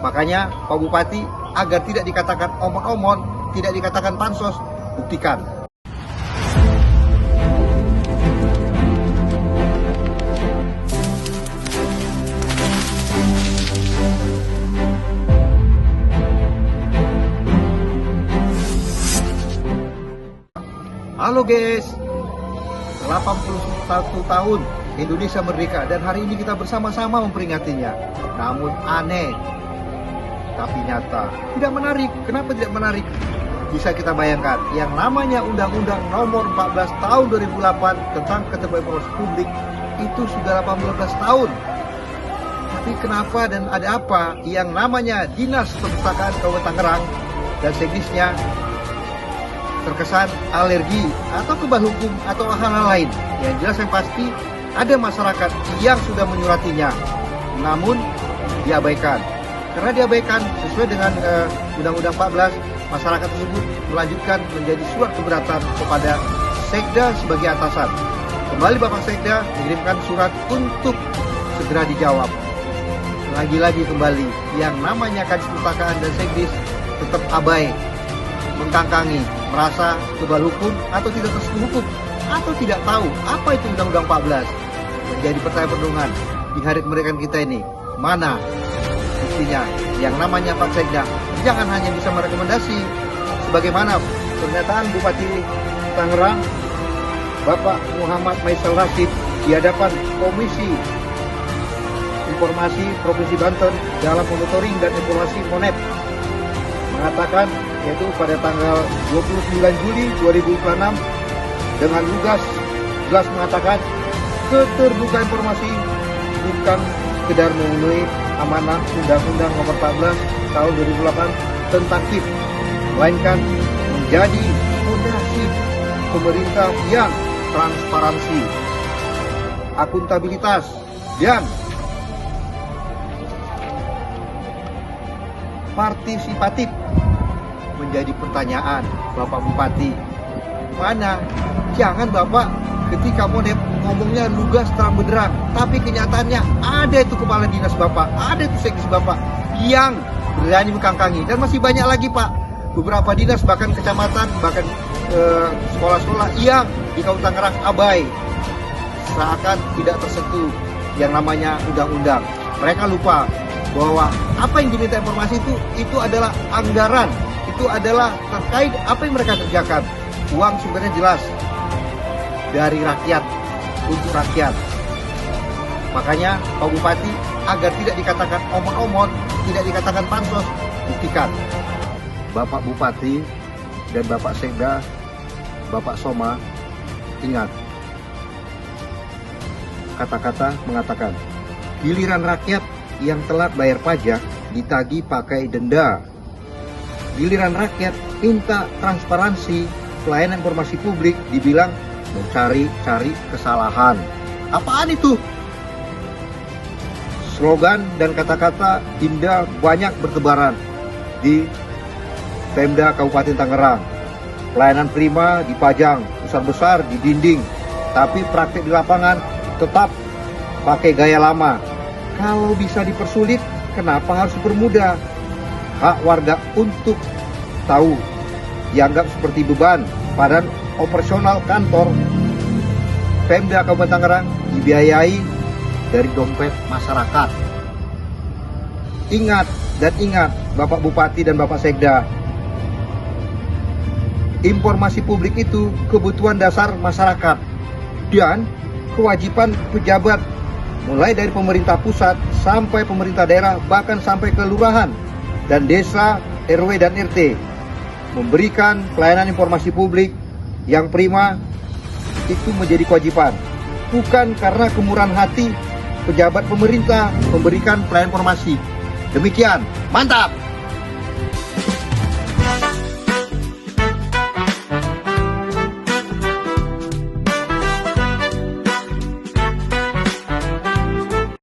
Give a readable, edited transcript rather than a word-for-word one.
Makanya Pak Bupati, agar tidak dikatakan omon-omon, tidak dikatakan pansos, buktikan. Halo guys, 81 tahun Indonesia merdeka dan hari ini kita bersama-sama memperingatinya. Namun aneh, tapi nyata. Tidak menarik. Kenapa tidak menarik? Bisa kita bayangkan, yang namanya Undang-Undang Nomor 14 Tahun 2008 tentang Keterbukaan Informasi Publik itu sudah 18 tahun. Tapi kenapa dan ada apa yang namanya Dinas Perpustakaan Kabupaten Tangerang dan Sekdisnya terkesan alergi atau kebal hukum atau hal-hal lain? Yang jelas yang pasti ada masyarakat yang sudah menyuratinya, namun diabaikan. Karena diabaikan sesuai dengan Undang-Undang 14, masyarakat tersebut melanjutkan menjadi surat keberatan kepada Sekda sebagai atasan. Kembali Bapak Sekda mengirimkan surat untuk segera dijawab. Lagi-lagi kembali yang namanya Kadis Perpustakaan dan Sekdis tetap abai, mengkangkangi, merasa kebal hukum atau tidak tersentuh hukum atau tidak tahu apa itu Undang-Undang 14. Menjadi pertanyaan perenungan di hari kemerdekaan kita ini, mana buktinya? Yang namanya Pak Sekda jangan hanya bisa merekomendasi, sebagaimana pernyataan Bupati Tangerang Bapak Muhammad Maisal Rashid di hadapan Komisi Informasi Provinsi Banten dalam monitoring dan evaluasi MONEP, mengatakan yaitu pada tanggal 29 Juli 2006 dengan lugas jelas mengatakan keterbukaan informasi bukan sekedar memenuhi amanah Undang-Undang Nomor 14 Tahun 2008 tentang KIP, melainkan menjadi fondasi pemerintah yang transparansi, akuntabilitas, dan partisipatif. Menjadi pertanyaan Bapak Bupati, mana? Jangan Bapak ketika MONEP ngomongnya lugas terang benderang, tapi kenyataannya ada itu kepala dinas Bapak, ada itu sekdis Bapak yang berani mengkangkangi, dan masih banyak lagi Pak, beberapa dinas bahkan kecamatan, bahkan sekolah-sekolah yang di Kabupaten Tangerang abai, seakan tidak tersentuh yang namanya undang-undang. Mereka lupa bahwa apa yang diminta informasi itu adalah anggaran, itu adalah terkait apa yang mereka kerjakan. Uang sumbernya jelas dari rakyat untuk rakyat. Makanya Pak Bupati, agar tidak dikatakan omon-omon, tidak dikatakan pansos, buktikan. Bapak Bupati dan Bapak Sekda, Bapak Soma, ingat kata-kata mengatakan giliran rakyat yang telat bayar pajak ditagih pakai denda. Giliran rakyat minta transparansi pelayanan informasi publik dibilang mencari-cari kesalahan. Apaan itu? Slogan dan kata-kata indah banyak bertebaran di Pemda Kabupaten Tangerang. Pelayanan prima dipajang besar-besar di dinding, tapi praktik di lapangan tetap pakai gaya lama. Kalau bisa dipersulit, kenapa harus dipermudah? Hak warga untuk tahu dianggap seperti beban, padahal operasional kantor Pemda Kabupaten Tangerang dibiayai dari dompet masyarakat. Ingat dan ingat Bapak Bupati dan Bapak Sekda, informasi publik itu kebutuhan dasar masyarakat dan kewajiban pejabat, mulai dari pemerintah pusat sampai pemerintah daerah, bahkan sampai kelurahan dan desa, RW dan RT, memberikan pelayanan informasi publik yang prima. Itu menjadi kewajiban, bukan karena kemurahan hati pejabat pemerintah memberikan pelayanan informasi. Demikian, mantap!